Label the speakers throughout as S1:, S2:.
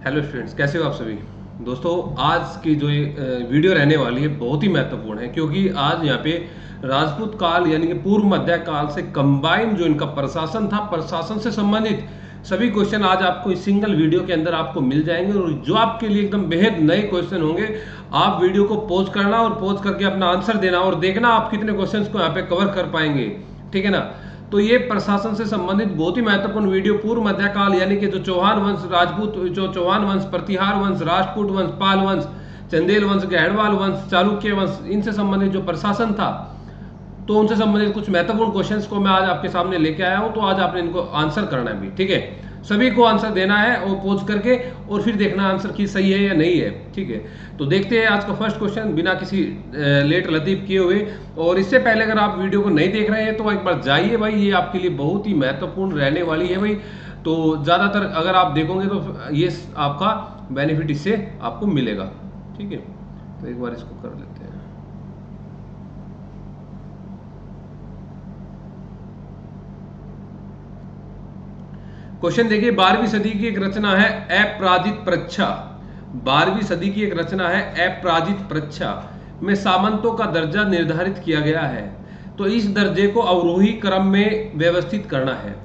S1: Hello students, कैसे हो आप सभी। दोस्तों, आज की जो ये वीडियो रहने वाली है बहुत ही महत्वपूर्ण है, क्योंकि आज यहाँ पे राजपूत काल यानी कि पूर्व मध्य काल से कंबाइन जो इनका प्रशासन था, प्रशासन से संबंधित सभी क्वेश्चन आज आपको इस सिंगल वीडियो के अंदर आपको मिल जाएंगे। और जो आपके लिए एकदम बेहद नए क्वेश्चन होंगे, आप वीडियो को पॉज करना और पॉज करके अपना आंसर देना और देखना आप कितने क्वेश्चन को यहाँ पे कवर कर पाएंगे। ठीक है ना। तो ये प्रशासन से संबंधित बहुत ही महत्वपूर्ण वीडियो पूर्व मध्यकाल यानी कि जो चौहान वंश, राजपूत, जो चौहान वंश, प्रतिहार वंश, राजपूत वंश, पाल वंश, चंदेल वंश, गहड़वाल वंश, चालुक्य वंश, इनसे संबंधित जो प्रशासन था, तो उनसे संबंधित कुछ महत्वपूर्ण क्वेश्चंस को मैं आज आपके सामने लेके आया हूं। तो आज आपने इनको आंसर करना है भी, ठीक है। सभी को आंसर देना है और पोज करके, और फिर देखना आंसर की सही है या नहीं है। ठीक है, तो देखते हैं आज का फर्स्ट क्वेश्चन बिना किसी लेट लतीफ किए हुए। और इससे पहले अगर आप वीडियो को नहीं देख रहे हैं तो एक बार जाइए भाई, ये आपके लिए बहुत ही महत्वपूर्ण रहने वाली है भाई। तो ज़्यादातर अगर आप देखोगे तो ये आपका बेनिफिट इससे आपको मिलेगा। ठीक है, तो एक बार इसको कर लेते हैं। क्वेश्चन देखिए, 12वीं सदी की एक रचना है अपराजित परीक्षा। 12वीं सदी की एक रचना है अपराजित परीक्षा में सामंतों का दर्जा निर्धारित किया गया है। तो इस दर्जे को अवरोही क्रम में व्यवस्थित करना है।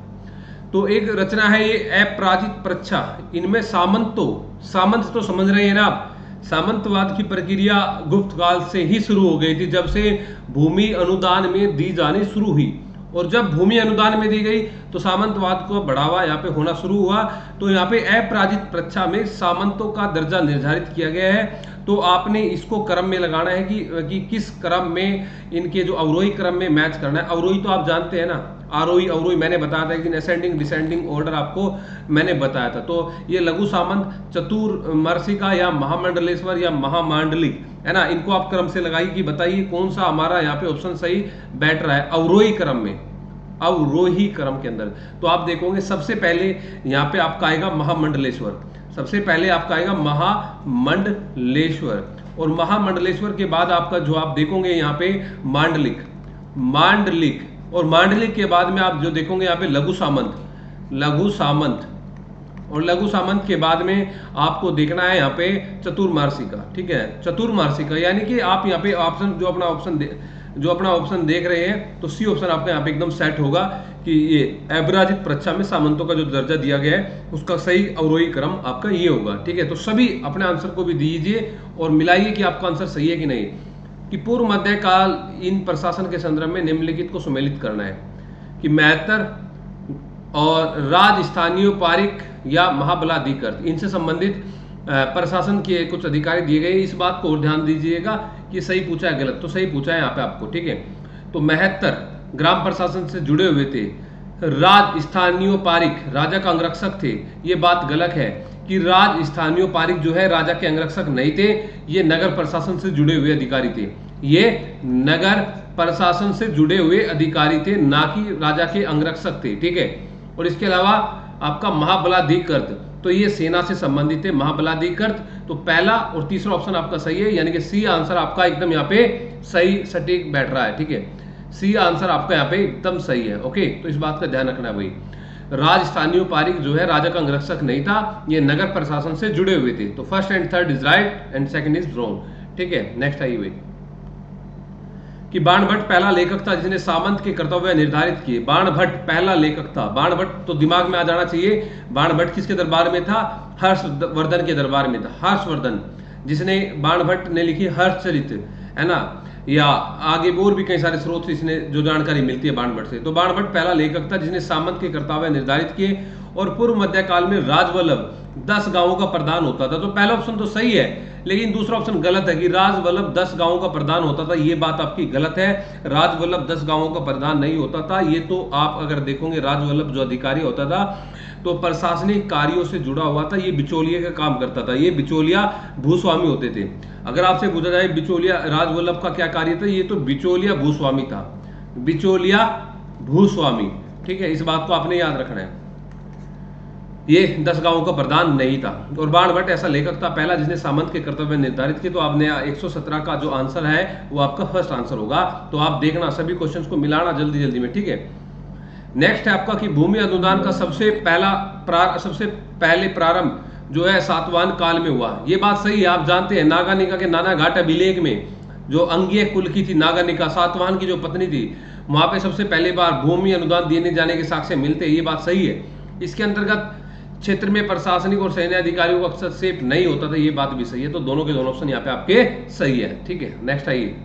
S1: तो एक रचना है ये अपराजित परीक्षा, इनमें सामंतों, सामंत तो समझ रहे हैं ना आप, सामंतवाद की प्रक्रिया गुप्त काल से ही शुरू हो गई थी, जब से भूमि अनुदान में दी जानी शुरू हुई। और जब भूमि अनुदान में दी गई तो सामंतवाद को बढ़ावा यहाँ पे होना शुरू हुआ। तो यहाँ पे अपराजित परीक्षा में सामंतों का दर्जा निर्धारित किया गया है। तो आपने इसको क्रम में लगाना है कि किस क्रम में इनके जो अवरोही क्रम में मैच करना है। अवरोही तो आप जानते हैं ना, आरोही अवरोही मैंने बताया था कि असेंडिंग डिसेंडिंग ऑर्डर आपको मैंने बताया था। तो ये लघु सामंत, चतुर्मर्शिका या महामंडलेश्वर या महामांडलिक है ना, इनको आप क्रम से लगाइए कि बताइए कौन सा हमारा यहाँ पे ऑप्शन सही बैठ रहा है अवरोही क्रम में, अवरोही क्रम के अंदर। तो आप देखोगे सबसे पहले यहाँ पे आपका आएगा महामंडलेश्वर, सबसे पहले आपका आएगा महामंडलेश्वर, और महामंडलेश्वर के बाद आपका जो आप देखोगे यहाँ पे मांडलिक, मांडलिक, और मांडलिक के बाद में आप जो देखोगे यहाँ पे लघु सामंत, लघु सामंत, और लघु सामंत के बाद में आपको देखना है यहाँ पे चतुर्मार्शिका। ठीक है, चतुर्मार्शिका यानी कि आप यहाँ पे ऑप्शन जो अपना ऑप्शन देख रहे हैं, तो सी ऑप्शन आपका यहाँ पे एकदम सेट होगा कि ये अपराजित परीक्षा में सामंतों का जो दर्जा दिया गया है उसका सही अवरोही क्रम आपका ये होगा। ठीक है, तो सभी अपने आंसर को भी दीजिए और मिलाइए कि आपका आंसर सही है कि नहीं। कि पूर्व मध्य काल इन प्रशासन के संदर्भ में निम्नलिखित को सम्मिलित करना है कि महत्तर और राजस्थानीयोपारिक या महाबलाधिकृत, इनसे संबंधित प्रशासन के कुछ अधिकारी दिए गए। इस बात को ध्यान दीजिएगा कि सही पूछा है गलत, तो सही पूछा है यहाँ पे आपको। ठीक है, तो महत्तर ग्राम प्रशासन से जुड़े हुए थे, राजस्थानीयोपारिक राजा का अंगरक्षक थे। ये बात गलत है कि राजस्थानीयोपारिक जो है राजा के अंगरक्षक नहीं थे, ये नगर प्रशासन से जुड़े हुए अधिकारी थे। ये नगर प्रशासन से जुड़े हुए अधिकारी थे, ना कि राजा के अंगरक्षक थे। ठीक है, और इसके अलावा आपका महाबलाधिकृत, तो ये सेना से संबंधित है महाबलाधिकृत। तो पहला और तीसरा ऑप्शन आपका सही है, यानी कि सी आंसर आपका एकदम यहाँ पे सही सटीक बैठ रहा है। ठीक है, सी आंसर आपका यहाँ पे एकदम सही है। ओके, तो इस बात का ध्यान रखना है भाई। राजस्थानीयोपारिक जो है राजा का अंगरक्षक नहीं था, ये नगर प्रशासन से जुड़े हुए थे। तो first and third is right and second is wrong. ठीक है, नेक्स्ट आइए भाई कि बाणभट्ट पहला लेखक था जिसने सामंत के कर्तव्य निर्धारित किए। बाणभट्ट पहला लेखक था, बाणभट्ट तो दिमाग में आ जाना चाहिए। बाणभट्ट किसके दरबार में था? हर्षवर्धन के दरबार में था। हर्षवर्धन जिसने, बाणभट्ट ने लिखी हर्षचरित, है ना, या आगे और भी कई सारे स्रोत इसने जो जानकारी मिलती है बाणभट्ट से। तो बाणभट्ट पहला लेखक था जिसने सामंत के कर्तव्य निर्धारित किए। और पूर्व मध्यकाल में राजवल्लभ 10 गांवों का प्रधान होता था। तो पहला ऑप्शन तो सही है, लेकिन दूसरा ऑप्शन गलत है कि राजवल्लभ 10 गांवों का प्रधान होता था। ये बात आपकी गलत है, राजवल्लभ 10 गांवों का प्रधान नहीं होता था। ये तो आप अगर देखोगे, राजवल्लभ जो अधिकारी होता था तो प्रशासनिक कार्यों से जुड़ा हुआ था, ये बिचौलिए का काम करता था। ये बिचौलिया भूस्वामी होते थे। अगर आपसे पूछा जाए बिचौलिया राजवल्लभ का क्या कार्य था, ये तो बिचौलिया भूस्वामी था, बिचौलिया भूस्वामी। ठीक है, इस बात को आपने याद रखना है। ये 10 गांवों का प्रधान नहीं था। और बाणभट्ट ऐसा लेखक था पहला जिसने सामंत के कर्तव्य निर्धारित किए। तो आपने 117 का जो आंसर है वो आपका फर्स्ट आंसर होगा। तो आप देखना, सभी क्वेश्चंस को मिलाना जल्दी जल्दी में। ठीक है, नेक्स्ट है आपका कि भूमि अनुदान का सबसे पहले प्रारंभ जो है सातवाहन काल में हुआ। ये बात सही है, आप जानते हैं नागानिका के नाना घाट अभिलेख में जो अंगीय कुल की थी नागानिका, सातवाहन की जो पत्नी थी, वहां पे सबसे पहली बार भूमि अनुदान दिए जाने के साक्ष्य मिलते हैं। ये बात सही है। इसके अंतर्गत क्षेत्र में प्रशासनिक और सैन्य अधिकारियों का हस्तक्षेप नहीं होता था, ये बात भी सही है। तो दोनों के दोनों ऑप्शन यहाँ पे आपके सही है। ठीक है, नेक्स्ट आइए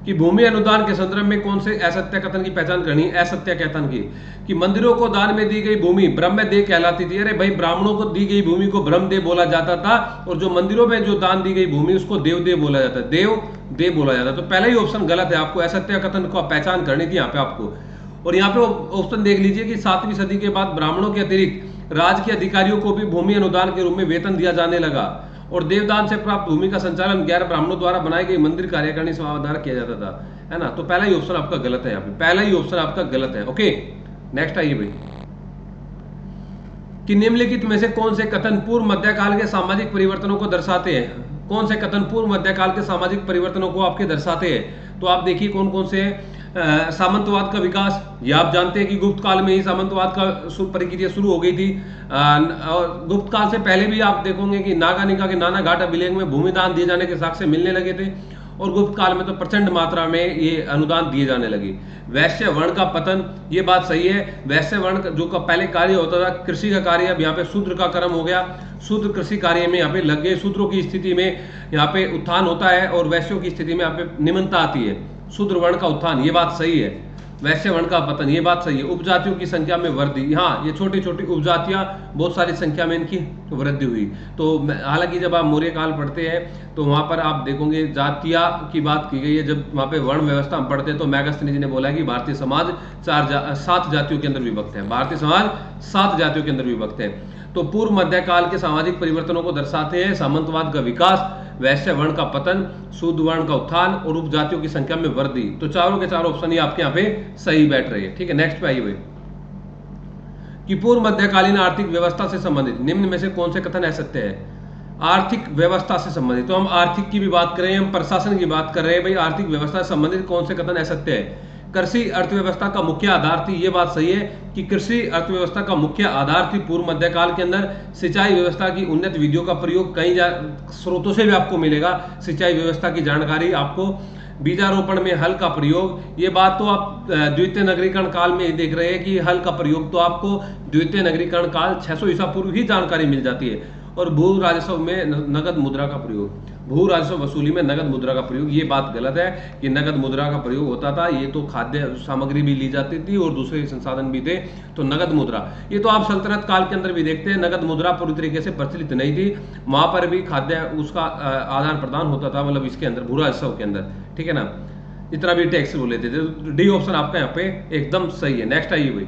S1: कि भूमि अनुदान के संदर्भ में कौन से असत्य कथन की पहचान करनी है। असत्य कथन की कि मंदिरों को दान में दी गई भूमि ब्रह्मदेव कहलाती थी। अरे भाई, ब्राह्मणों को दी गई भूमि को ब्रह्मदेव बोला जाता था, और जो मंदिरों में जो दान दी गई भूमि उसको देवदेव बोला जाता है, देव बोला जाता है। तो पहला ही ऑप्शन गलत है, आपको असत्य कथन को पहचान करनी थी यहाँ पे आपको। और यहाँ पे ऑप्शन देख लीजिए कि 7वीं सदी के बाद ब्राह्मणों के अतिरिक्त राज्य के अधिकारियों को भी भूमि अनुदान के रूप में वेतन दिया जाने लगा, और देवदान से प्राप्त भूमि का संचालन गैर ब्राह्मणों द्वारा बनाई गई मंदिर कार्यकारिणी सभा द्वारा किया जाता था, है ना। तो पहला ही ऑप्शन आपका गलत है, यहाँ पे पहला ही ऑप्शन आपका गलत है। ओके, नेक्स्ट आइए भाई कि निम्नलिखित में से कौन से कथन पूर्व मध्यकाल के सामाजिक परिवर्तनों को दर्शाते हैं। कौन से कथन पूर्व मध्यकाल के सामाजिक परिवर्तनों को आपके दर्शाते हैं। तो आप देखिए कौन कौन से सामंतवाद का विकास, ये आप जानते हैं कि गुप्त काल में ही सामंतवाद का प्रक्रिया शुरू हो गई थी। और गुप्त काल से पहले भी आप देखोगे कि नागानिका के नाना घाट अभिलेख में भूमिदान दिए जाने के साक्ष्य मिलने लगे थे, और गुप्त काल में तो प्रचंड मात्रा में ये अनुदान दिए जाने लगे। वैश्य वर्ण का पतन, ये बात सही है। वैश्य वर्ण जो का पहले कार्य होता था कृषि का कार्य, अब यहाँ पे शूद्र का कर्म हो गया। शूद्र कृषि कार्य में यहाँ पे लग गए। शूद्रों की स्थिति में यहाँ पे उत्थान होता है, और वैश्यों की स्थिति में यहाँ पे निम्नता आती है। शूद्र वर्ण का उत्थान, ये बात सही है। वैश्य वर्ण का पतन, ये बात सही है। उपजातियों की संख्या में वृद्धि, हाँ, ये छोटी छोटी उपजातियां बहुत सारी संख्या में इनकी वृद्धि हुई। तो हालांकि जब आप मौर्य काल पढ़ते हैं तो वहां पर आप देखोगे जातिया की बात की गई है। जब वहां पे वर्ण व्यवस्था हम पढ़ते हैं तो मैगस्थनी जी ने बोला कि भारतीय समाज 7 जातियों के अंदर विभक्त है। भारतीय समाज 7 जातियों के अंदर विभक्त है। तो पूर्व मध्यकाल के सामाजिक परिवर्तनों को दर्शाते हैं सामंतवाद का विकास, वैश्य वर्ण का पतन, शूद्र वर्ण का उत्थान, और उपजातियों की संख्या में वृद्धि। तो चारों के चारों ऑप्शन ही आपके यहाँ पे सही बैठ रही है। ठीक है, नेक्स्ट पे आइए भाई कि पूर्व मध्यकालीन आर्थिक व्यवस्था से संबंधित निम्न में से कौन से कथन असत्य है। आर्थिक व्यवस्था से संबंधित, तो हम आर्थिक की भी बात कर रहे हैं, हम प्रशासन की बात कर रहे हैं भाई। आर्थिक व्यवस्था से संबंधित कौन से कथन असत्य है। कृषि अर्थव्यवस्था का मुख्य आधार थी, ये बात सही है कि कृषि अर्थव्यवस्था का मुख्य आधार थी पूर्व मध्यकाल के अंदर। सिंचाई व्यवस्था की उन्नत विधियों का प्रयोग कई स्रोतों से भी आपको मिलेगा। सिंचाई व्यवस्था की जानकारी आपको, बीजारोपण में हल का प्रयोग, ये बात तो आप द्वितीय नगरीकरण काल में देख रहे हैं कि हल का प्रयोग तो आपको द्वितीय नगरीकरण काल 600 ईसा पूर्व ही जानकारी मिल जाती है। और भू राजस्व में नगद मुद्रा का प्रयोग, भू राजस्व वसूली में नगद मुद्रा का प्रयोग, ये बात गलत है कि नगद मुद्रा का प्रयोग होता था। ये तो खाद्य सामग्री भी ली जाती थी और दूसरे संसाधन भी थे। तो नगद मुद्रा, ये तो आप सल्तनत काल के अंदर भी देखते हैं, नगद मुद्रा पूरी तरीके से प्रचलित नहीं थी। वहां पर भी खाद्य उसका आदान प्रदान होता था, मतलब इसके अंदर भू राजस्व के अंदर। ठीक है ना, इतना भी टैक्स वो लेते थे। डी ऑप्शन आपका यहाँ पे एकदम सही है। नेक्स्ट आइए भाई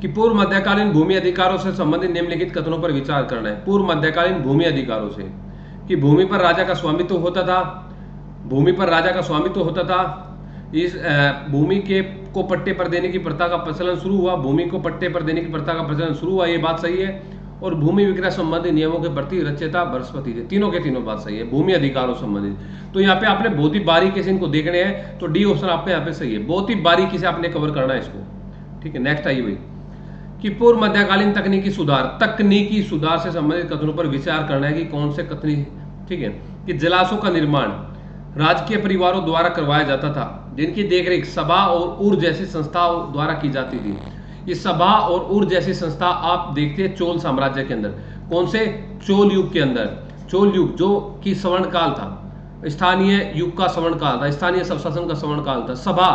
S1: कि पूर्व मध्यकालीन भूमि अधिकारों से संबंधित निम्नलिखित कथनों पर विचार करना है। पूर्व मध्यकालीन भूमि अधिकारों से कि भूमि पर राजा का स्वामित्व होता था, भूमि पर राजा का स्वामित्व होता था। इस भूमि के को पट्टे पर देने की प्रथा का प्रचलन शुरू हुआ, भूमि को पट्टे पर देने की प्रथा का प्रचलन शुरू हुआ, ये बात सही है। और भूमि विक्रय संबंधी नियमों के प्रति रचयिता बृहस्पति थे। तीनों के तीनों बात सही है भूमि अधिकारों संबंधित। तो यहाँ पे आपने बहुत ही बारीकी से इनको देखने हैं, तो डी ऑप्शन आपका यहाँ पे सही है। बहुत ही बारीकी से आपने कवर करना है इसको। ठीक है, नेक्स्ट आइए भाई कि पूर्व मध्यकालीन तकनीकी सुधार से संबंधित कथनों पर विचार करना है कि कौन से कथनी। ठीक है, कि जलाशयों का निर्माण राजकीय परिवारों द्वारा करवाया जाता था, जिनकी देखरेख सभा और उर जैसी संस्थाओं द्वारा की जाती थी। ये सभा और उर जैसी संस्था आप देखते हैं चोल साम्राज्य के अंदर। कौन से? चोल युग के अंदर। चोल युग जो कि स्वर्ण काल था, स्थानीय युग का स्वर्ण काल था, स्थानीय स्वशासन का स्वर्ण काल था। सभा,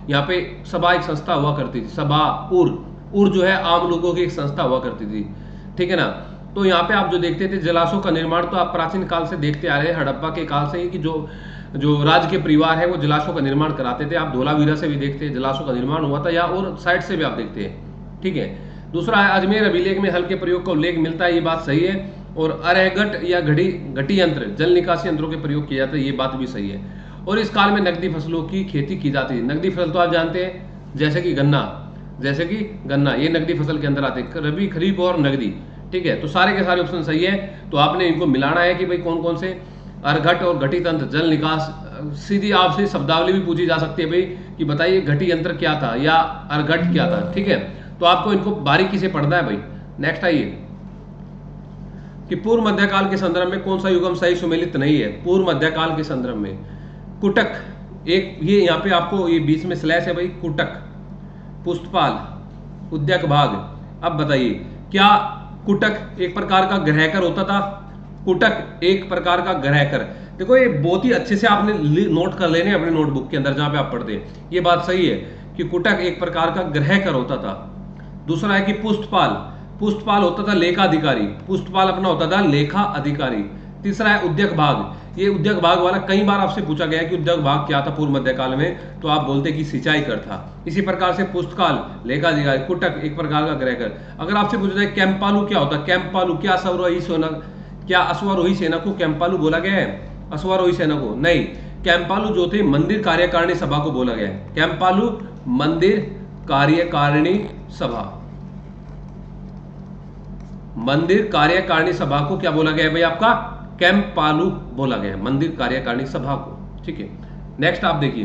S1: यहाँ पे सभा एक संस्था हुआ करती थी। सभा, उर जो है आम लोगों की एक संस्था हुआ करती थी। ठीक है ना। तो यहाँ पे आप जो देखते थे जलाशयों का निर्माण, तो आप प्राचीन काल से देखते आ रहे हैं, हड़प्पा के काल से ही, कि जो राज के परिवार है वो जलाशयों का निर्माण कराते थे। आप धोलावीरा से भी देखते हैं जलाशयों का निर्माण हुआ था, या और साइड से भी आप देखते हैं। ठीक है। दूसरा है अजमेर अभिलेख में हल के प्रयोग का उल्लेख मिलता है, ये बात सही है। और अरहगट या घटी यंत्र, जल निकासी यंत्रों के प्रयोग किए जाते हैं, ये बात भी सही है। और इस काल में नकदी फसलों की खेती की जाती है। नकदी फसल तो आप जानते हैं, जैसे कि गन्ना, ये नकदी फसल के अंदर आते हैं, रबी, खरीफ और नकदी। ठीक है, तो सारे के सारे ऑप्शन सही है। तो आपने इनको मिलाना है कि भाई कौन कौन से अरघट और घटी तंत्र, जल निकास। सीधी आपसे शब्दावली भी पूछी जा सकती है भाई कि बताइए घटी यंत्र क्या था या अरघट क्या था। ठीक है, तो आपको इनको बारीकी से पढ़ना है भाई, नेक्स्ट आइए कि पूर्व मध्यकाल के संदर्भ में कौन सा युगम सही सुमेलित नहीं है। पूर्व मध्यकाल के संदर्भ में कुटक, एक ये यहाँ पे आपको ये बीच में स्लैश है भाई, कुटक, पुष्टपाल, उद्यक भाग। अब बताइए क्या कुटक एक प्रकार का ग्रहकर होता था? कुटक एक प्रकार का ग्रहकर, देखो ये बहुत ही अच्छे से आपने नोट कर लेने अपने नोटबुक के अंदर जहां पे आप पढ़ते हैं, ये बात सही है कि कुटक एक प्रकार का ग्रहकर होता था। दूसरा है कि पुष्टपाल, पुष्टपाल होता था लेखा अधिकारी, पुष्टपाल अपना होता था लेखा अधिकारी। तीसरा है उद्यक भाग, ये उद्यक भाग वाला कई बार आपसे पूछा गया है कि उद्यक भाग क्या था पूर्व मध्यकाल में, तो आप बोलते कि सिंचाई कर था। इसी प्रकार से पुष्टकाल लेखा अधिकारी, कुटक एक प्रकार का ग्रहकर। अगर आपसे पूछा जाए कैंपालू क्या होता है, कैंपालू क्या अश्वारोही सेना, क्या अश्वारोही सेना को कैंपालू बोला गया है? अश्वारोही सेना को नहीं, कैंपालू जो थे मंदिर कार्यकारिणी सभा को बोला गया है। कैंपालू मंदिर कार्यकारिणी सभा, मंदिर कार्यकारिणी सभा को क्या बोला गया है भाई? आपका कैंपालू बोला गया है, मंदिर कार्यकारिणी सभा को। ठीक है, नेक्स्ट आप देखिए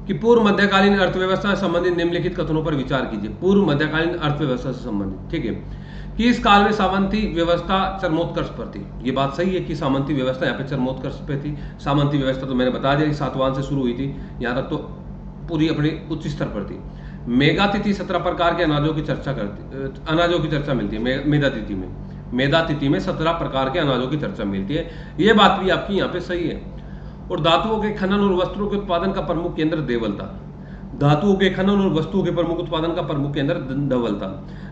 S1: कि पूर्व मध्यकालीन अर्थव्यवस्था से संबंधित निम्नलिखित कथनों पर विचार कीजिए। पूर्व मध्यकालीन अर्थव्यवस्था से संबंधित, ठीक है, कि इस काल में सामंती व्यवस्था चरमोत्कर्ष पर थी। ये बात सही है कि सामंती व्यवस्था यहाँ पे चरमोत्कर्ष पे थी। सामंती व्यवस्था तो मैंने बता दिया कि सातवाहन से शुरू हुई थी, यहाँ तक तो पूरी अपनी उच्च स्तर पर थी। मेघातिथि 17 प्रकार के अनाजों की चर्चा करती, अनाजों की चर्चा मिलती है मेधातिथि में। मेधातिथि में 17 प्रकार के अनाजों की चर्चा मिलती है, ये बात भी आपकी यहाँ पे सही है। और धातुओं के खनन और वस्त्रों के उत्पादन का प्रमुख केंद्र देवल था। धातुओं के खनन और वस्तुओं के प्रमुख उत्पादन का प्रमुख केंद्र धवल था।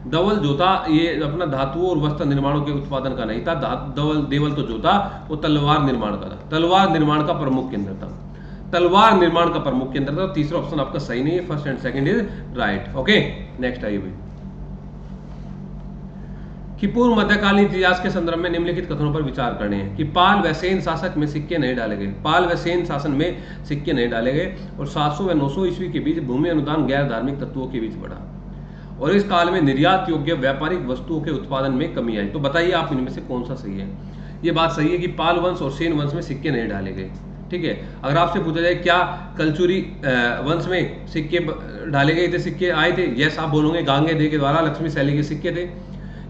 S1: धवल जो था ये अपना धातुओं और वस्त्र निर्माणों के उत्पादन का नहीं था। देवल तो जो था वो तलवार निर्माण का था, तलवार निर्माण का प्रमुख केंद्र था, तलवार निर्माण का प्रमुख केंद्र था। तीसरा ऑप्शन आपका सही नहीं है, first and second is right. Okay, next आइए भाई कि पूर्व मध्यकालीन इतिहास के संदर्भ में निम्नलिखित कथनों पर विचार करने हैं कि पाल व सेन शासक में सिक्के नहीं डाले गए। पाल व सेन शासन में सिक्के नहीं डाले गए और 700 व 900 ईस्वी के बीच भूमि अनुदान गैर धार्मिक तत्वों के बीच बढ़ा और इस काल में निर्यात योग्य व्यापारिक वस्तुओं के उत्पादन में कमी आई। तो बताइए आप इनमें से कौन सा सही है? ये बात सही है कि पाल वंश और सेन वंश में सिक्के नहीं डाले गए। ठीक है, अगर आपसे पूछा जाए क्या कलचुरी वंश में सिक्के डाले गए थे, सिक्के आए थे, यस आप बोलोगे गांगे दे के द्वारा लक्ष्मी शैली के सिक्के थे,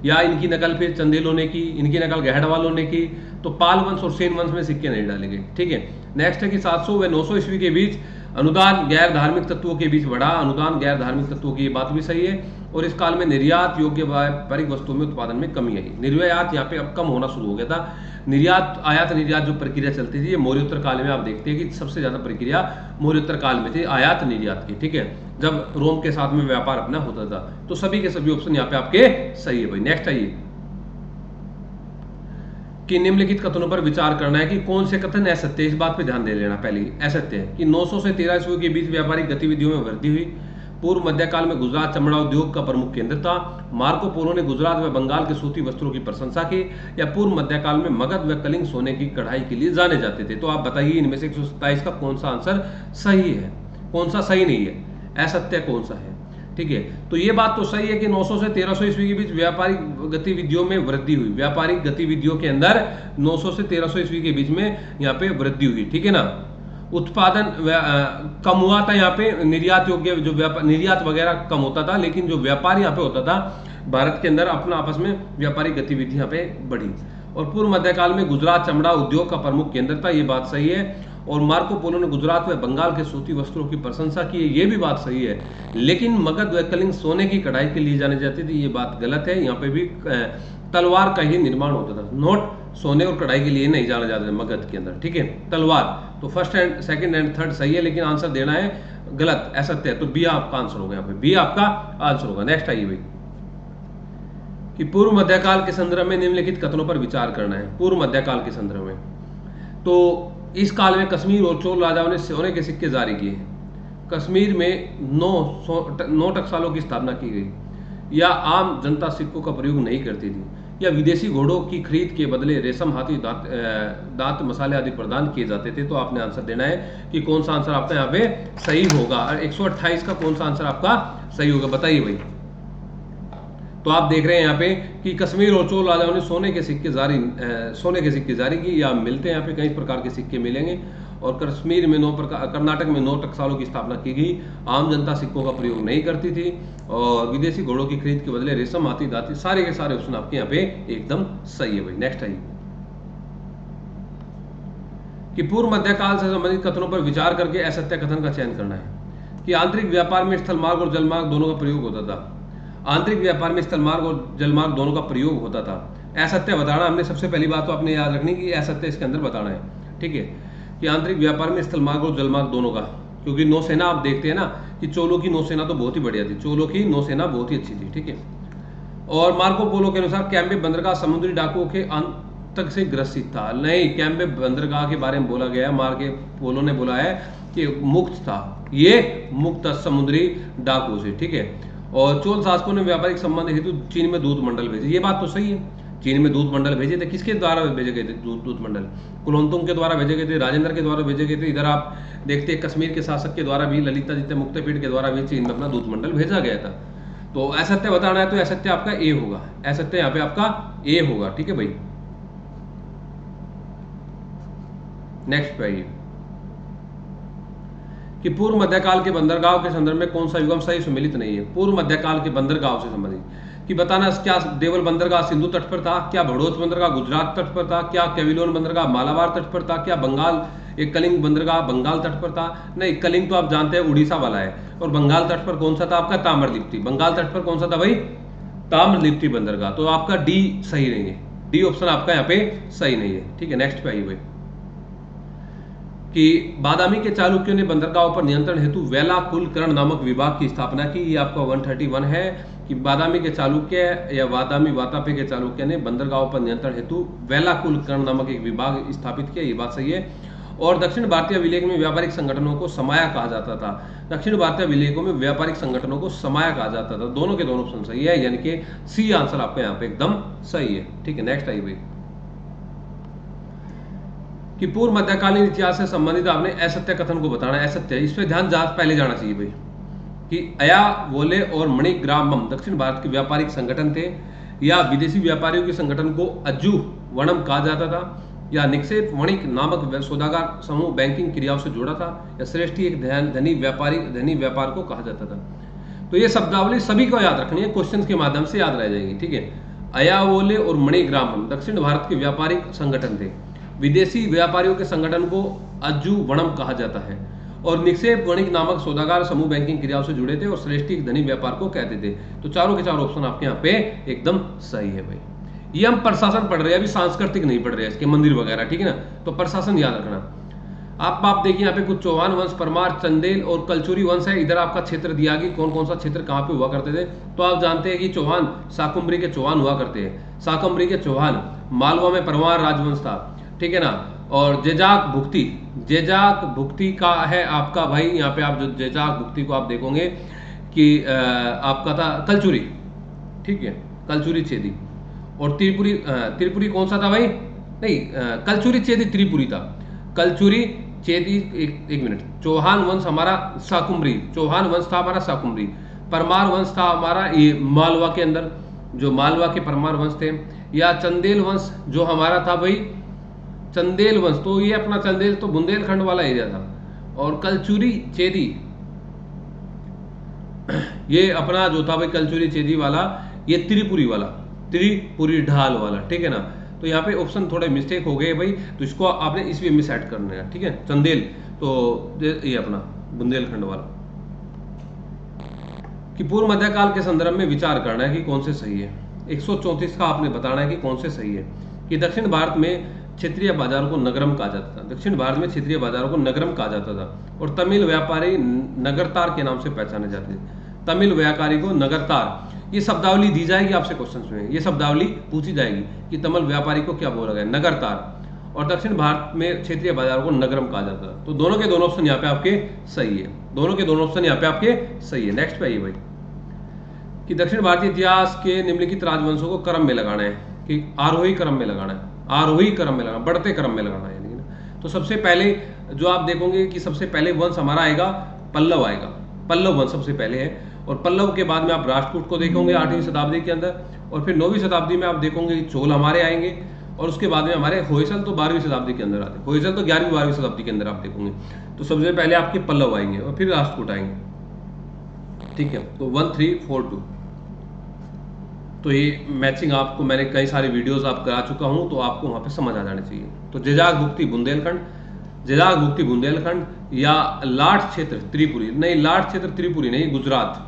S1: या इनकी नकल फिर चंदेलों ने की, इनकी नकल गहड़वालों ने की। तो पाल वंश और सेन वंश में सिक्के नहीं डाले गए। ठीक है, नेक्स्ट है कि 700 व 900 ईस्वी के बीच अनुदान गैर धार्मिक तत्वों के बीच बढ़ा। अनुदान गैर धार्मिक तत्वों की बात भी सही है और इस काल में निर्यात योग्य व्यापारिक वस्तुओं में उत्पादन में कमी आई। निर्यात यहाँ पे अब कम होना शुरू हो गया था। निर्यात आयात निर्यात जो प्रक्रिया चलती थी ये मौर्योत्तर काल में आप देखते हैं कि सबसे ज्यादा प्रक्रिया मौर्योत्तर काल में थी आयात निर्यात की। ठीक है, जब रोम के साथ में व्यापार अपना होता था। तो सभी के सभी ऑप्शन यहाँ पे आपके सही है भाई। नेक्स्ट आइए कि निम्नलिखित कथनों पर विचार करना है कि कौन से कथन असत्य, इस बात पे ध्यान दे लेना। पहले असत्य है कि 900 से 13 ईस्वी के बीच व्यापारिक गतिविधियों में वृद्धि हुई। पूर्व मध्यकाल में गुजरात चमड़ा उद्योग का प्रमुख केंद्र था। मार्को पोलो ने गुजरात व बंगाल के सूती वस्त्रों की प्रशंसा की। या पूर्व मध्यकाल में मगध व कलिंग सोने की कढ़ाई के लिए जाने जाते थे। तो आप बताइए इनमें से 127 का कौन सा आंसर सही है, कौन सा सही नहीं है, असत्य कौन सा है? ठीक है, तो ये बात तो सही है कि 900 से 1300 ईस्वी के बीच व्यापारिक गतिविधियों में वृद्धि हुई। व्यापारिक गतिविधियों के अंदर 900 से 1300 ईस्वी के बीच में यहाँ पे वृद्धि हुई। ठीक है ना, उत्पादन कम हुआ था यहाँ पे, निर्यात योग्य जो व्यापार निर्यात वगैरह कम होता था, लेकिन जो व्यापार यहाँ पे होता था भारत के अंदर अपना आपस में व्यापारिक गतिविधि यहाँ पे बढ़ी। और पूर्व मध्यकाल में गुजरात चमड़ा उद्योग का प्रमुख केंद्र था, ये बात सही है। और मार्को पोलो ने गुजरात व बंगाल के सूती वस्त्रों की प्रशंसा की है, ये भी बात सही है। लेकिन मगध व कलिंग सोने की कढ़ाई के लिए जाने जाती थी, ये बात गलत है। यहाँ पे भी तलवार का ही निर्माण होता था, नोट सोने और कढ़ाई के लिए नहीं जाना जाता था मगध के अंदर। ठीक है, तलवार। तो first and second and third सही है, लेकिन आंसर देना है गलत, असत्य है। तो बी आपका आंसर होगा, यहाँ पे बी आपका आंसर होगा। नेक्स्ट आइए भाई कि पूर्व मध्यकाल के संदर्भ में निम्नलिखित कथनों पर विचार करना है। पूर्व मध्यकाल के संदर्भ में तो इस काल में कश्मीर और चोल राजाओं ने सोने के सिक्के जारी किए। कश्मीर में 9 टकसालों की स्थापना की गई। या आम जनता सिक्कों का प्रयोग नहीं करती थी। या विदेशी घोड़ों की खरीद के बदले रेशम, हाथी दांत मसाले आदि प्रदान किए जाते थे। तो आपने आंसर देना है कि कौन सा आंसर आपका यहाँ पे सही होगा। और 128 का कौन सा आंसर आपका सही होगा, बताइए भाई। तो आप देख रहे हैं यहाँ पे कि कश्मीर और चोल राजाओं ने सोने के सिक्के जारी की। या मिलते हैं यहाँ पे कई प्रकार के सिक्के मिलेंगे। और कश्मीर में कर्नाटक में 9 टकसालों की स्थापना की गई। आम जनता सिक्कों का प्रयोग नहीं करती थी और विदेशी घोड़ों की खरीद के बदले रेशम, हाथी, दाती, सारे के सारे ऑप्शन आपके यहाँ पे एकदम सही है भाई। नेक्स्ट आइए कि पूर्व मध्यकाल से संबंधित कथनों पर विचार करके असत्य कथन का चयन करना है कि आंतरिक व्यापार में स्थल मार्ग और जल मार्ग दोनों का प्रयोग होता था। आंतरिक व्यापार में स्थल मार्ग और जल मार्ग दोनों का प्रयोग होता था। असत्य बताना, हमने सबसे पहली बात तो आपने याद रखनी कि असत्य इसके अंदर बताना है, ठीक है, कि आंतरिक व्यापार में स्थल मार्ग और जल मार्ग दोनों का, क्योंकि नौसेना आप देखते हैं ना कि चोलों की नौसेना तो बहुत ही बढ़िया थी, चोलों की नौसेना बहुत ही अच्छी थी, ठीक है। और मार्को पोलो के अनुसार कैम्बे बंदरगाह समुद्री डाकुओं के तक से ग्रसित था। नहीं, कैम्बे बंदरगाह के बारे में बोला गया है, मार्को पोलो ने बोला है कि मुक्त था, ये मुक्त समुद्री डाकुओं से, ठीक है। और चोल शासकों ने व्यापारिक संबंध हेतु चीन में दूत मंडल भेजे, ये बात तो सही है, चीन में दूत मंडल भेजे थे। किसके द्वारा भेजे गए थे दूत मंडल? कुलोत्तुंग के द्वारा भेजे गए थे, राजेंद्र के द्वारा भेजे गए थे। इधर आप देखते हैं कश्मीर के शासक के द्वारा भी, ललितादित्य मुक्तपीठ के द्वारा भी चीन में अपना दूत मंडल भेजा गया था। तो असत्य बताना है तो असत्य आपका ए होगा, असत्य यहाँ पे आपका ए होगा, ठीक है भाई। नेक्स्ट पे आइए कि पूर्व मध्यकाल के बंदरगाह के संदर्भ में कौन सा युगम सही सुमेलित नहीं है। पूर्व मध्यकाल के बंदरगाह से संबंधित कि बताना, क्या देवल बंदरगाह सिंधु तट पर था, क्या भड़ोच बंदरगाह गुजरात तट पर था, क्या केविलोन बंदरगाह मालाबार तट पर था, क्या बंगाल एक कलिंग बंदरगाह बंगाल तट पर था। नहीं, कलिंग तो आप जानते हैं उड़ीसा वाला है, और बंगाल तट पर कौन सा था आपका? ताम्रलिप्ति। बंगाल तट पर कौन सा था भाई? ताम्रलिप्ति बंदरगाह। तो आपका डी सही नहीं है, डी ऑप्शन आपका यहाँ पे सही नहीं है, ठीक है। नेक्स्ट पे आइए भाई कि बादामी के चालुक्यों ने बंदरगाहों पर नियंत्रण हेतु वेलाकुलकरण नामक विभाग की स्थापना की। ये आपका 131 है कि बादामी के चालुक्य या बादामी वातापी के चालुक्य ने बंदरगाहों पर नियंत्रण हेतु वेलाकुलकरण नामक एक विभाग स्थापित किया, ये बात सही है। और दक्षिण भारतीय विलेख में व्यापारिक संगठनों को समाया कहा जाता था। दक्षिण भारतीय विलेखों में व्यापारिक संगठनों को समाया कहा जाता था। दोनों के दोनों ऑप्शन सही है, यानी कि सी आंसर आपका यहाँ पे एकदम सही है, ठीक है। नेक्स्ट आइए भाई कि पूर्व मध्यकालीन इतिहास से संबंधित आपने असत्य कथन को बताना है। असत्य, इस पे ध्यान पहले जाना चाहिए भाई कि अया वोले और मणिग्रामम दक्षिण भारत के व्यापारिक संगठन थे, या विदेशी व्यापारियों के संगठन को अज्जू वणम कहा जाता था, या निक्षेप वणिक नामक सौदागर समूह बैंकिंग क्रियाओं से जुड़ा था, या श्रेष्ठी एक धनी व्यापार को कहा जाता था। तो ये शब्दावली सभी को याद रखनी है, क्वेश्चन के माध्यम से याद रह जाएगी, ठीक है। अयावोले और मणिग्रामम दक्षिण भारत के व्यापारिक संगठन थे, विदेशी व्यापारियों के संगठन को अज्जू वणम कहा जाता है, और निक्षेप वणिक नामक सौदागर समूह बैंकिंग क्रियाओं से जुड़े थे, और श्रेष्ठी धनी व्यापार को कहते थे। तो चारों के चारों ऑप्शन आपके यहाँ पे एकदम सही है भाई। ये हम प्रशासन पढ़ रहे हैं, अभी सांस्कृतिक नहीं पढ़ रहे हैं, इसके मंदिर वगैरह, ठीक है ना। तो प्रशासन याद रखना। आप देखिए यहाँ पे कुछ चौहान वंश, परमार, चंदेल और कलचुरी वंश है। इधर आपका क्षेत्र दिया गया, कौन कौन सा क्षेत्र कहाँ पे हुआ करते थे। तो आप जानते हैं कि चौहान शाकुंभरी के चौहान हुआ करते हैं, शाकंभरी के चौहान। मालवा में परमार राजवंश था, ठीक है ना। और जेजाक भुक्ति का है आपका भाई, यहाँ पे आप जो जेजाक भुक्ति को आप देखोगे कि आपका था कलचुरी, ठीक है, कलचुरी चेदी। और त्रिपुरी कौन सा था भाई? नहीं, कलचुरी चेदी त्रिपुरी था, कलचुरी चेदी। एक मिनट, चौहान वंश हमारा शाकुंभरी, चौहान वंश था हमारा शाकुंभरी। परमार वंश था हमारा ये मालवा के अंदर, जो मालवा के परमार वंश थे। या चंदेल वंश जो हमारा था भाई, चंदेल वंश, तो ये अपना चंदेल तो बुंदेलखंड वाला एरिया था। और कलचुरी चेदी ये अपना जो था भाई कलचुरी चेदी वाला, ये त्रिपुरी वाला, त्रिपुरी ढाल वाला, ठीक है ना। तो यहाँ पे ऑप्शन थोड़े मिस्टेक हो गए भाई, तो इसको आपने इस वे में सेट करना है, ठीक है। चंदेल तो ये अपना बुंदेलखंड वाला। कि पूर्व मध्यकाल के संदर्भ में विचार करना है कि कौन से सही है। 134 का आपने बताना है कि कौन से सही है। कि दक्षिण भारत में क्षेत्रीय बाजारों को नगरम कहा जाता था, दक्षिण भारत में क्षेत्रीय बाजारों को नगरम कहा जाता था। और तमिल व्यापारी नगरतार के नाम से पहचाने जाते थे, तमिल व्यापारी को नगरतार। ये शब्दावली दी जाएगी आपसे क्वेश्चन में, ये शब्दावली पूछी जाएगी कि तमिल व्यापारी को क्या बोला गया, नगरतार। और दक्षिण भारत में क्षेत्रीय बाजारों को नगरम कहा जाता था। तो दोनों के दोनों ऑप्शन यहाँ पे आपके सही है, दोनों के दोनों ऑप्शन यहाँ पे आपके सही है। नेक्स्ट पे आइए भाई कि दक्षिण भारतीय इतिहास के निम्नलिखित राजवंशों को क्रम में लगाना है, कि आरोही क्रम में लगाना है, आरोही क्रम में लगाना, बढ़ते क्रम में लगाना है। तो सबसे पहले जो आप देखोगे कि सबसे पहले वंश हमारा आएगा पल्लव, आएगा पल्लव वंश सबसे पहले है। और पल्लव के बाद में आप राष्ट्रकूट को देखोगे 8वीं शताब्दी के अंदर, और फिर 9वीं शताब्दी में आप देखोगे कि चोल हमारे आएंगे, और उसके बाद में हमारे होयसल तो 12वीं शताब्दी के अंदर आते हैं, होयसल तो 11वीं 12वीं शताब्दी के अंदर आप देखोगे। तो सबसे पहले आपके पल्लव आएंगे और फिर राष्ट्रकूट आएंगे, ठीक है। तो 1342, तो ये मैचिंग आपको मैंने कई सारे वीडियोस आप करा चुका हूं, तो आपको वहां पे समझ आ जानी चाहिए। तो जेजाग भुक्ति बुंदेलखंड, जेजाग भुक्ति बुंदेलखंड या लाट क्षेत्र त्रिपुरी, नहीं लाट क्षेत्र त्रिपुरी नहीं, गुजरात,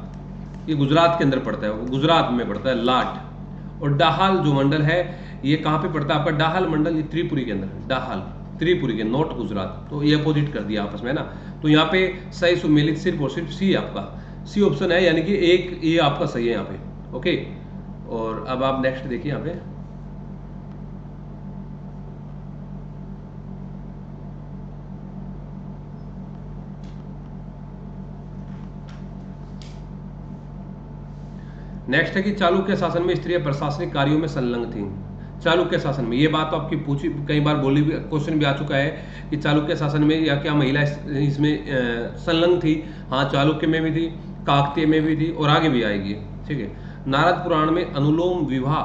S1: ये गुजरात के अंदर पड़ता है, वो गुजरात में पड़ता है लाट। और डाहल जो मंडल है ये कहाँ पे पड़ता है आपका, डाहल मंडल ये त्रिपुरी के अंदर है, डाहल त्रिपुरी के, नॉट गुजरात। तो ये अपोजिट कर दिया आपस में ना। तो यहाँ पे सही सुमेलित सिर्फ और सिर्फ सी आपका, सी ऑप्शन है, यानी कि एक ये आपका सही है यहाँ पे, ओके। और अब आप नेक्स्ट देखिए यहाँ पे, नेक्स्ट है कि चालुक्य शासन में स्त्रियां प्रशासनिक कार्यों में संलग्न थीं। चालुक्य शासन में, ये बात तो आपकी पूछी कई बार बोली भी, क्वेश्चन भी आ चुका है कि चालुक्य शासन में या क्या महिला इसमें संलग्न थी। हाँ, चालुक्य में भी थी, काकतीय में भी थी और आगे भी आएगी, ठीक है। नारद पुराण में अनुलोम विवाह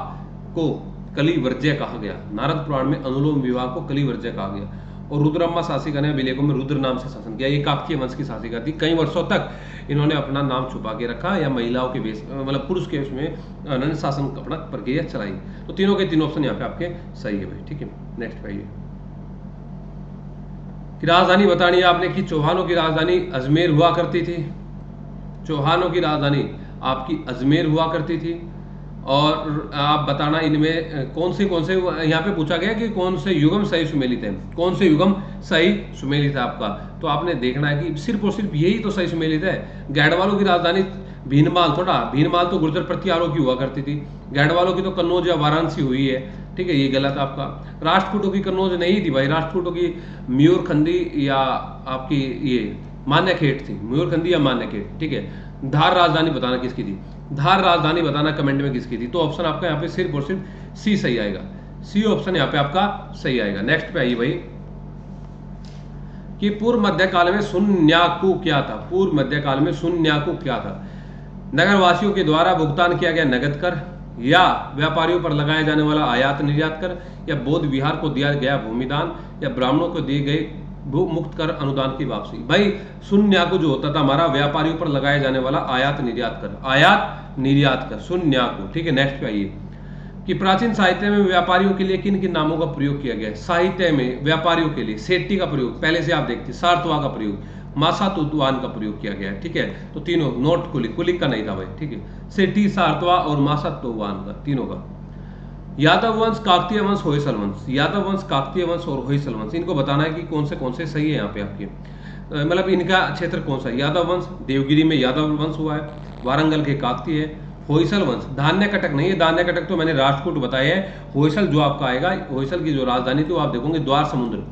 S1: को कलिवर्ज्य कहा गया, नारद पुराण में अनुलोम विवाह को कलिवर्ज्य कहा गया। और रुद्रम्मा शासिका ने विलेखों में रुद्र नाम से शासन किया, ये काकतीय वंश की शासिका थी। कई वर्षों तक इन्होंने अपना नाम छुपा के रखा या महिलाओं के बेस मतलब पुरुष के उसमें इन्होंने शासन अपना प्रक्रिया चलाई। तो तीनों के तीनों ऑप्शन यहाँ पे आपके सही है भाई, ठीक है। नेक्स्ट पे कि राजधानी बतानी है आपने कि चौहानों की राजधानी अजमेर हुआ करती थी, चौहानों की राजधानी आपकी अजमेर हुआ करती थी। और आप बताना इनमें कौन से यहाँ पे पूछा गया कि कौन से युगम सही सुमेलित है, कौन से युगम सही सुमेलित है आपका। तो आपने देखना है कि सिर्फ और सिर्फ यही तो सही सुमेलित है। गैडवालों की राजधानी भीनमाल, थोड़ा भीनमाल तो गुर्जर प्रत्यारों की हुआ करती थी, गैडवालों की तो कन्नौज या वाराणसी हुई है, ठीक है, ये गलत आपका। राष्ट्रकूटों की कन्नौज नहीं थी भाई, राष्ट्रकूटों की मयूरखंडी या आपकी ये मान्यखेट थी, मयूरखंडी या मान्यखेट, ठीक है। धार राजधानी बताना किसकी थी, धार राजधानी बताना कमेंट में किसकी थी। तो ऑप्शन आपका यहाँ पे सिर्फ और सिर्फ सी सही आएगा, सी ऑप्शन यहाँ पे आपका सही आएगा। नेक्स्ट पे आइए भाई कि पूर्व मध्यकाल में शून्याकु क्या था, पूर्व मध्यकाल में शून्याकु क्या था। नगरवासियों के द्वारा भुगतान किया गया नगद कर, या व्यापारियों पर लगाया जाने वाला आयात निर्यात कर, या बौद्ध विहार को दिया गया भूमिदान, या ब्राह्मणों को दिए गए भू मुक्त कर अनुदान की वापसी। भाई शून्याकु जो होता था हमारा व्यापारियों पर लगाया जाने वाला आयात निर्यात कर, आयात निर्यात कर शून्याकु, ठीक है। नेक्स्ट पे आइए कि प्राचीन साहित्य में व्यापारियों के लिए किन किन नामों का प्रयोग किया गया है। साहित्य में व्यापारियों के लिए सेट्टी का प्रयोग पहले से आप देखते, सारतवा का प्रयोग, मासातुतवान का प्रयोग किया गया है, ठीक है। तो तीनों, नोट कुलिक, कुलिक का नहीं था भाई, ठीक है। सेट्टी, सारतवा और मासातुतवान का, तीनों का। यादव वंश, काकतीय वंश, होयसल वंश, यादव वंश, काकतीय वंश और होयसल वंश, इनको बताना है कि कौन से सही है यहाँ पे आपके, मतलब इनका क्षेत्र कौन सा है। यादव वंश देवगिरी में यादव वंश हुआ है, वारंगल के काकतीय है। होयसल वंश धान्य कटक नहीं है, धान्य कटक तो मैंने राष्ट्रकूट बताया है। होयसल जो आपका आएगा, होयसल की जो राजधानी थी वो आप देखोगे द्वार समुद्र,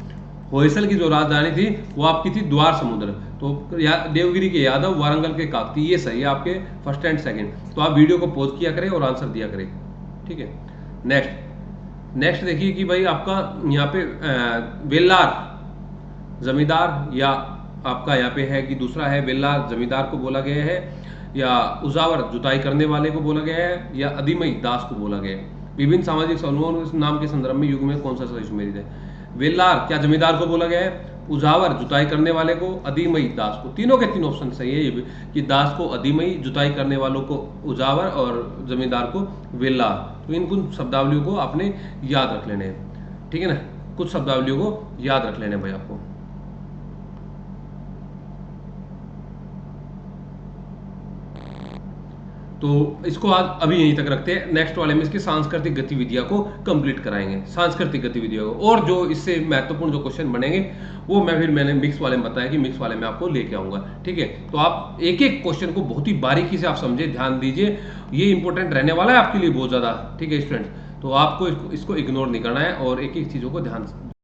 S1: होयसल की जो राजधानी थी वो आपकी थी द्वार समुद्र। तो देवगिरी के यादव, वारंगल के काकतीय, ये सही है आपके फर्स्ट एंड सेकंड। तो आप वीडियो को पॉज किया करें और आंसर दिया करें, ठीक है। नेक्स्ट देखिए कि भाई आपका यहाँ पे वेल्लार जमींदार, या आपका यहाँ पे है कि दूसरा है वेल्लार जमींदार को बोला गया है, या उजावर जुताई करने वाले को बोला गया है, या अधिमई दास को बोला गया है। विभिन्न सामाजिक समूहों इस नाम के संदर्भ में युग में कौन सा सही सुमेलित है। वेल्लार क्या जमींदार को बोला गया है, उजावर जुताई करने वाले को, अधिमई दास को। तीनों के तीनों ऑप्शन सही है ये भी कि दास को अधिमई, जुताई करने वालों को उजावर और जमींदार को वेल्लार। तो इन कुछ शब्दावलियों को आपने याद रख लेने हैं, ठीक है ना, कुछ शब्दावलियों को याद रख लेने भाई आपको। तो इसको आज अभी यहीं तक रखते हैं, नेक्स्ट वाले में इसकी सांस्कृतिक गतिविधियों को कंप्लीट कराएंगे, सांस्कृतिक गतिविधियों को। और जो इससे महत्वपूर्ण जो क्वेश्चन बनेंगे वो मैंने मिक्स वाले में बताया कि मिक्स वाले में आपको लेके आऊंगा, ठीक है। तो आप एक एक क्वेश्चन को बहुत ही बारीकी से आप समझे, ध्यान दीजिए, ये इंपॉर्टेंट रहने वाला है आपके लिए बहुत ज्यादा, ठीक है स्टूडेंट। तो आपको इसको इग्नोर नहीं करना है और एक एक चीजों को ध्यान